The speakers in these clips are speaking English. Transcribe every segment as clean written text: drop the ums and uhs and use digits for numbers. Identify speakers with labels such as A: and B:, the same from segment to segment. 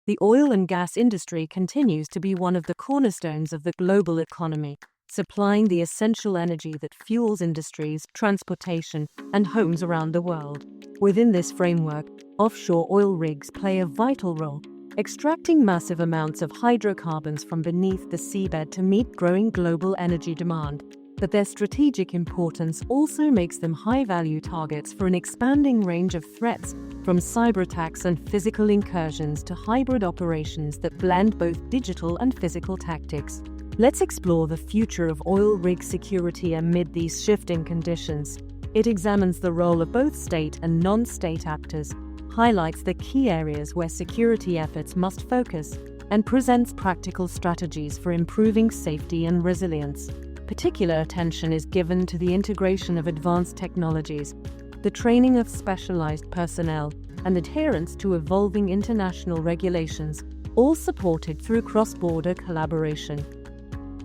A: The oil and gas industry continues to be one of the cornerstones of the global economy, supplying the essential energy that fuels industries, transportation, and homes around the world. Within this framework, offshore oil rigs play a vital role, extracting massive amounts of hydrocarbons from beneath the seabed to meet growing global energy demand. But their strategic importance also makes them high-value targets for an expanding range of threats, from cyberattacks and physical incursions to hybrid operations that blend both digital and physical tactics. Let's explore the future of oil rig security amid these shifting conditions. It examines the role of both state and non-state actors, highlights the key areas where security efforts must focus, and presents practical strategies for improving safety and resilience. Particular attention is given to the integration of advanced technologies, the training of specialized personnel, and adherence to evolving international regulations, all supported through cross-border collaboration.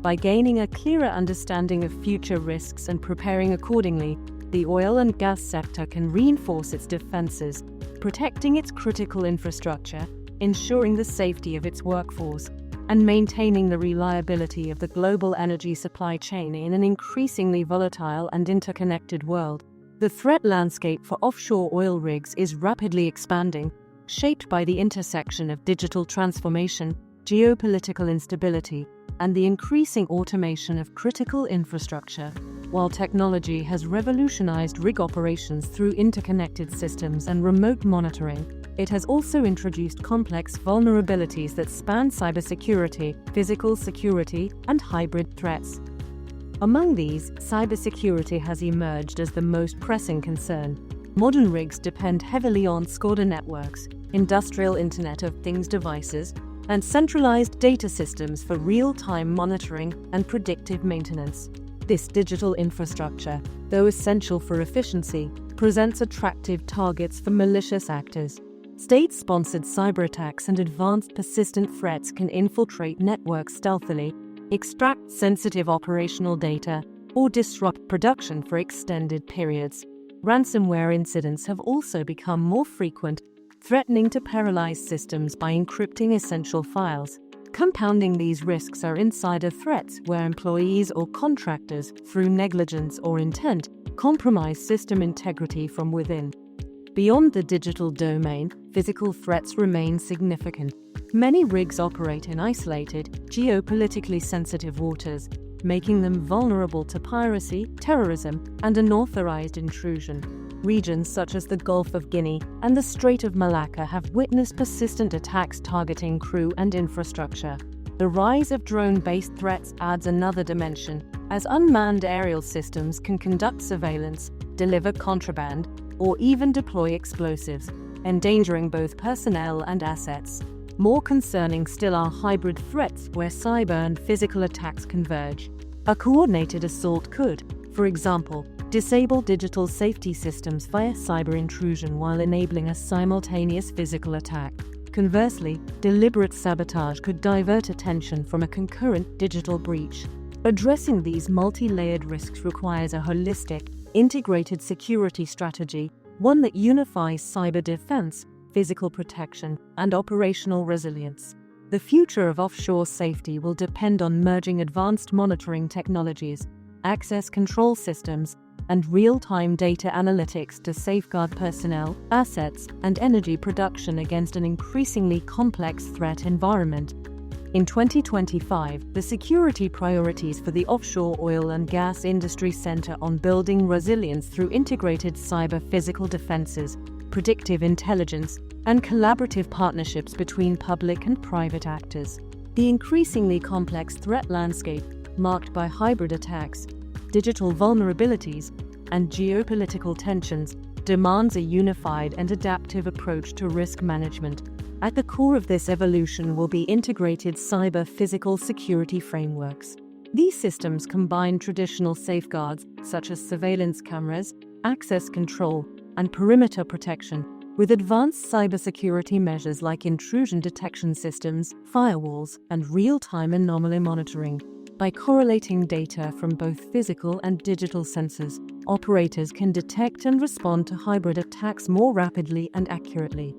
A: By gaining a clearer understanding of future risks and preparing accordingly, the oil and gas sector can reinforce its defenses, protecting its critical infrastructure, ensuring the safety of its workforce, and maintaining the reliability of the global energy supply chain in an increasingly volatile and interconnected world. The threat landscape for offshore oil rigs is rapidly expanding, shaped by the intersection of digital transformation, geopolitical instability, and the increasing automation of critical infrastructure. While technology has revolutionized rig operations through interconnected systems and remote monitoring, it has also introduced complex vulnerabilities that span cybersecurity, physical security, and hybrid threats. Among these, cybersecurity has emerged as the most pressing concern. Modern rigs depend heavily on SCADA networks, industrial Internet of Things devices, and centralized data systems for real-time monitoring and predictive maintenance. This digital infrastructure, though essential for efficiency, presents attractive targets for malicious actors. State-sponsored cyberattacks and advanced persistent threats can infiltrate networks stealthily, extract sensitive operational data, or disrupt production for extended periods. Ransomware incidents have also become more frequent, threatening to paralyze systems by encrypting essential files. Compounding these risks are insider threats, where employees or contractors, through negligence or intent, compromise system integrity from within. Beyond the digital domain, physical threats remain significant. Many rigs operate in isolated, geopolitically sensitive waters, making them vulnerable to piracy, terrorism, and unauthorized intrusion. Regions such as the Gulf of Guinea and the Strait of Malacca have witnessed persistent attacks targeting crew and infrastructure. The rise of drone-based threats adds another dimension, as unmanned aerial systems can conduct surveillance, deliver contraband, or even deploy explosives, endangering both personnel and assets. More concerning still are hybrid threats, where cyber and physical attacks converge. A coordinated assault could, for example, disable digital safety systems via cyber intrusion while enabling a simultaneous physical attack. Conversely, deliberate sabotage could divert attention from a concurrent digital breach. Addressing these multi-layered risks requires a holistic, integrated security strategy, one that unifies cyber defense, physical protection, and operational resilience. The future of offshore safety will depend on merging advanced monitoring technologies, access control systems, and real-time data analytics to safeguard personnel, assets, and energy production against an increasingly complex threat environment. In 2025, the security priorities for the offshore oil and gas industry center on building resilience through integrated cyber-physical defenses, predictive intelligence, and collaborative partnerships between public and private actors. The increasingly complex threat landscape, marked by hybrid attacks, digital vulnerabilities, and geopolitical tensions, demands a unified and adaptive approach to risk management. At the core of this evolution will be integrated cyber-physical security frameworks. These systems combine traditional safeguards, such as surveillance cameras, access control, and perimeter protection, with advanced cybersecurity measures like intrusion detection systems, firewalls, and real-time anomaly monitoring. By correlating data from both physical and digital sensors, operators can detect and respond to hybrid attacks more rapidly and accurately.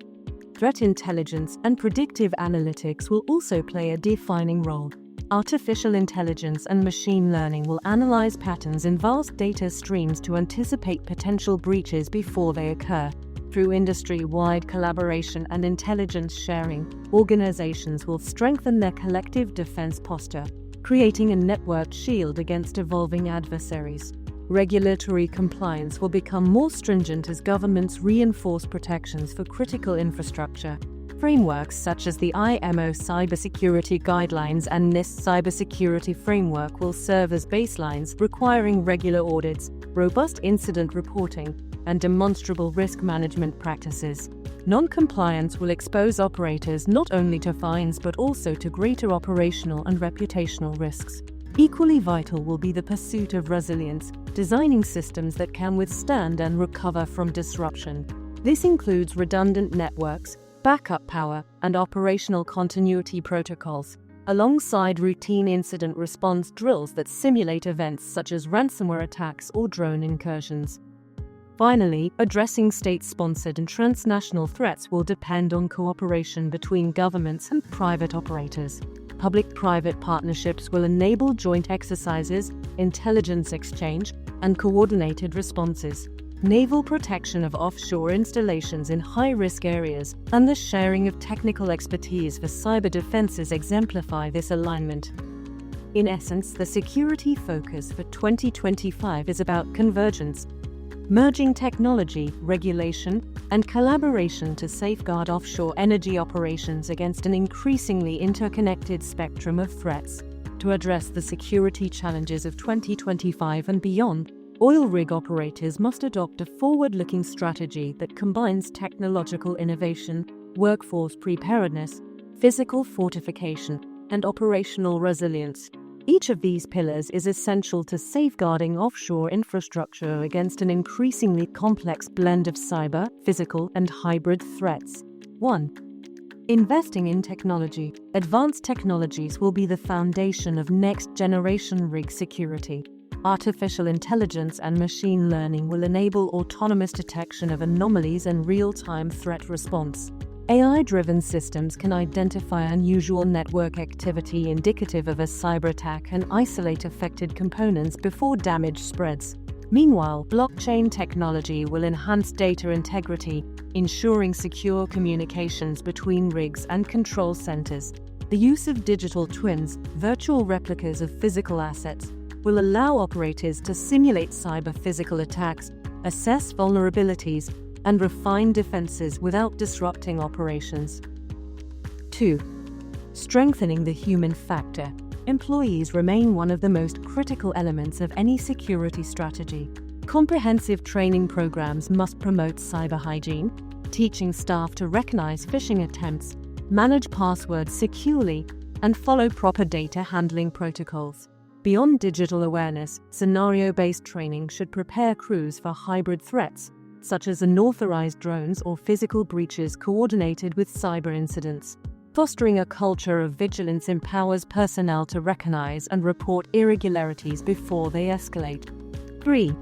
A: Threat intelligence and predictive analytics will also play a defining role. Artificial intelligence and machine learning will analyze patterns in vast data streams to anticipate potential breaches before they occur. Through industry-wide collaboration and intelligence sharing, organizations will strengthen their collective defense posture, creating a networked shield against evolving adversaries. Regulatory compliance will become more stringent as governments reinforce protections for critical infrastructure. Frameworks such as the IMO Cybersecurity Guidelines and NIST Cybersecurity Framework will serve as baselines, requiring regular audits, robust incident reporting, and demonstrable risk management practices. Non-compliance will expose operators not only to fines but also to greater operational and reputational risks. Equally vital will be the pursuit of resilience, designing systems that can withstand and recover from disruption. This includes redundant networks, backup power, and operational continuity protocols, alongside routine incident response drills that simulate events such as ransomware attacks or drone incursions. Finally, addressing state-sponsored and transnational threats will depend on cooperation between governments and private operators. Public-private partnerships will enable joint exercises, intelligence exchange, and coordinated responses. Naval protection of offshore installations in high-risk areas and the sharing of technical expertise for cyber defenses exemplify this alignment. In essence, the security focus for 2025 is about convergence, merging technology, regulation, and collaboration to safeguard offshore energy operations against an increasingly interconnected spectrum of threats. To address the security challenges of 2025 and beyond, oil rig operators must adopt a forward-looking strategy that combines technological innovation, workforce preparedness, physical fortification, and operational resilience. Each of these pillars is essential to safeguarding offshore infrastructure against an increasingly complex blend of cyber, physical, and hybrid threats. 1. Investing in technology. Advanced technologies will be the foundation of next-generation rig security. Artificial intelligence and machine learning will enable autonomous detection of anomalies and real-time threat response. AI-driven systems can identify unusual network activity indicative of a cyber attack and isolate affected components before damage spreads. Meanwhile, blockchain technology will enhance data integrity, ensuring secure communications between rigs and control centers. The use of digital twins, virtual replicas of physical assets, will allow operators to simulate cyber-physical attacks, assess vulnerabilities, and refine defenses without disrupting operations. 2. Strengthening the human factor. Employees remain one of the most critical elements of any security strategy. Comprehensive training programs must promote cyber hygiene, teaching staff to recognize phishing attempts, manage passwords securely, and follow proper data handling protocols. Beyond digital awareness, scenario-based training should prepare crews for hybrid threats, such as unauthorized drones or physical breaches coordinated with cyber incidents. Fostering a culture of vigilance empowers personnel to recognize and report irregularities before they escalate. 3.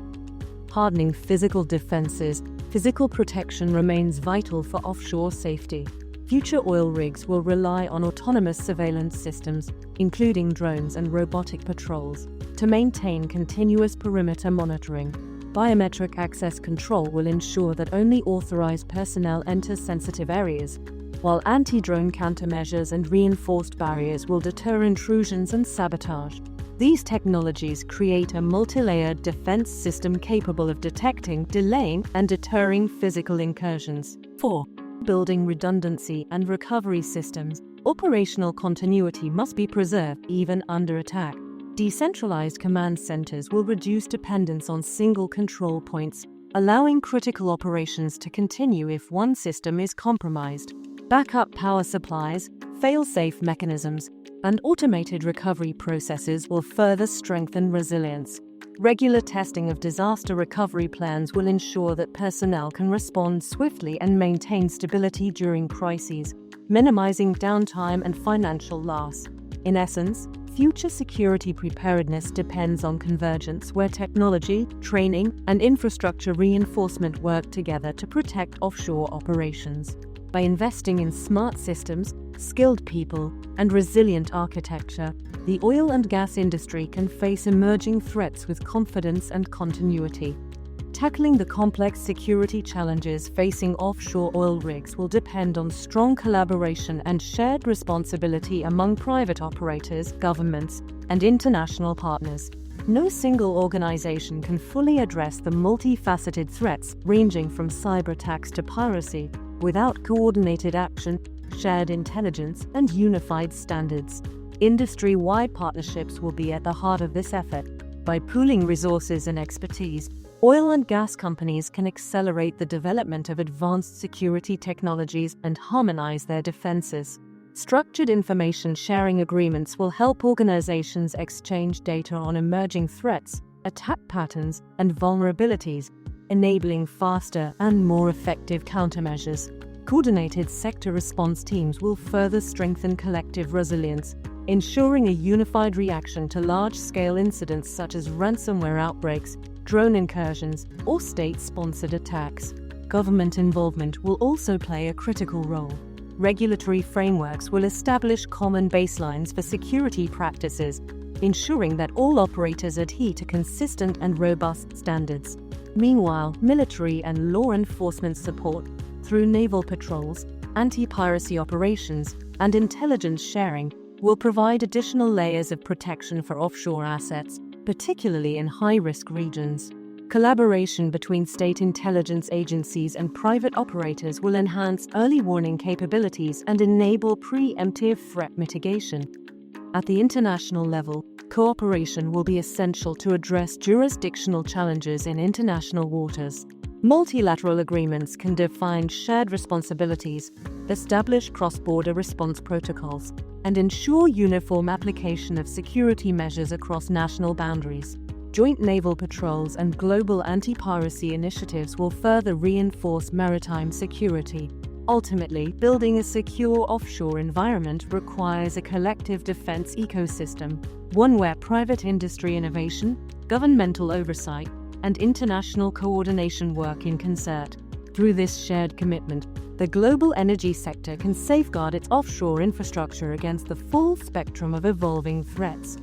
A: Hardening physical defenses. Physical protection remains vital for offshore safety. Future oil rigs will rely on autonomous surveillance systems, including drones and robotic patrols, to maintain continuous perimeter monitoring. Biometric access control will ensure that only authorized personnel enter sensitive areas, while anti-drone countermeasures and reinforced barriers will deter intrusions and sabotage. These technologies create a multi-layered defense system capable of detecting, delaying, and deterring physical incursions. 4. Building redundancy and recovery systems. Operational continuity must be preserved even under attack. Decentralized command centers will reduce dependence on single control points, allowing critical operations to continue if one system is compromised. Backup power supplies, fail-safe mechanisms, and automated recovery processes will further strengthen resilience. Regular testing of disaster recovery plans will ensure that personnel can respond swiftly and maintain stability during crises, minimizing downtime and financial loss. In essence, future security preparedness depends on convergence where technology, training, and infrastructure reinforcement work together to protect offshore operations. By investing in smart systems, skilled people, and resilient architecture, the oil and gas industry can face emerging threats with confidence and continuity. Tackling the complex security challenges facing offshore oil rigs will depend on strong collaboration and shared responsibility among private operators, governments, and international partners. No single organization can fully address the multifaceted threats ranging from cyberattacks to piracy without coordinated action, shared intelligence, and unified standards. Industry-wide partnerships will be at the heart of this effort. By pooling resources and expertise, oil and gas companies can accelerate the development of advanced security technologies and harmonize their defenses. Structured information sharing agreements will help organizations exchange data on emerging threats, attack patterns, and vulnerabilities, enabling faster and more effective countermeasures. Coordinated sector response teams will further strengthen collective resilience, ensuring a unified reaction to large-scale incidents such as ransomware outbreaks, drone incursions, or state-sponsored attacks. Government involvement will also play a critical role. Regulatory frameworks will establish common baselines for security practices, ensuring that all operators adhere to consistent and robust standards. Meanwhile, military and law enforcement support, through naval patrols, anti-piracy operations, and intelligence sharing, will provide additional layers of protection for offshore assets, particularly in high-risk regions. Collaboration between state intelligence agencies and private operators will enhance early warning capabilities and enable preemptive threat mitigation. At the international level, cooperation will be essential to address jurisdictional challenges in international waters. Multilateral agreements can define shared responsibilities, establish cross-border response protocols, and ensure uniform application of security measures across national boundaries. Joint naval patrols and global anti-piracy initiatives will further reinforce maritime security. Ultimately, building a secure offshore environment requires a collective defense ecosystem, one where private industry innovation, governmental oversight, and international coordination work in concert. Through this shared commitment, the global energy sector can safeguard its offshore infrastructure against the full spectrum of evolving threats.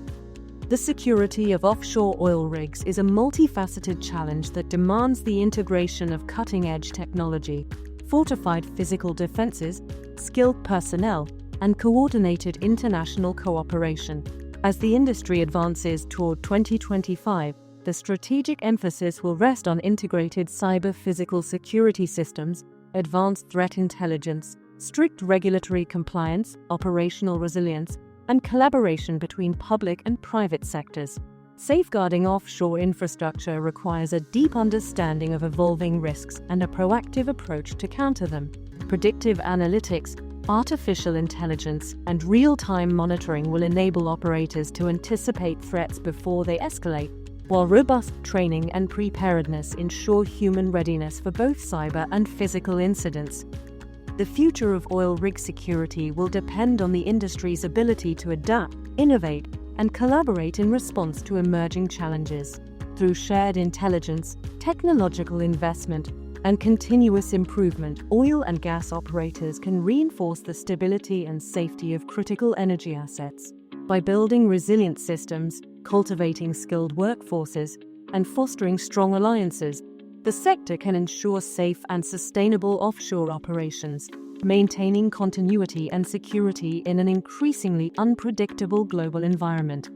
A: The security of offshore oil rigs is a multifaceted challenge that demands the integration of cutting-edge technology, fortified physical defenses, skilled personnel, and coordinated international cooperation. As the industry advances toward 2025, the strategic emphasis will rest on integrated cyber-physical security systems, advanced threat intelligence, strict regulatory compliance, operational resilience, and collaboration between public and private sectors. Safeguarding offshore infrastructure requires a deep understanding of evolving risks and a proactive approach to counter them. Predictive analytics, artificial intelligence, and real-time monitoring will enable operators to anticipate threats before they escalate, while robust training and preparedness ensure human readiness for both cyber and physical incidents. The future of oil rig security will depend on the industry's ability to adapt, innovate, and collaborate in response to emerging challenges. Through shared intelligence, technological investment, and continuous improvement, oil and gas operators can reinforce the stability and safety of critical energy assets. By building resilient systems, cultivating skilled workforces, and fostering strong alliances, the sector can ensure safe and sustainable offshore operations, maintaining continuity and security in an increasingly unpredictable global environment.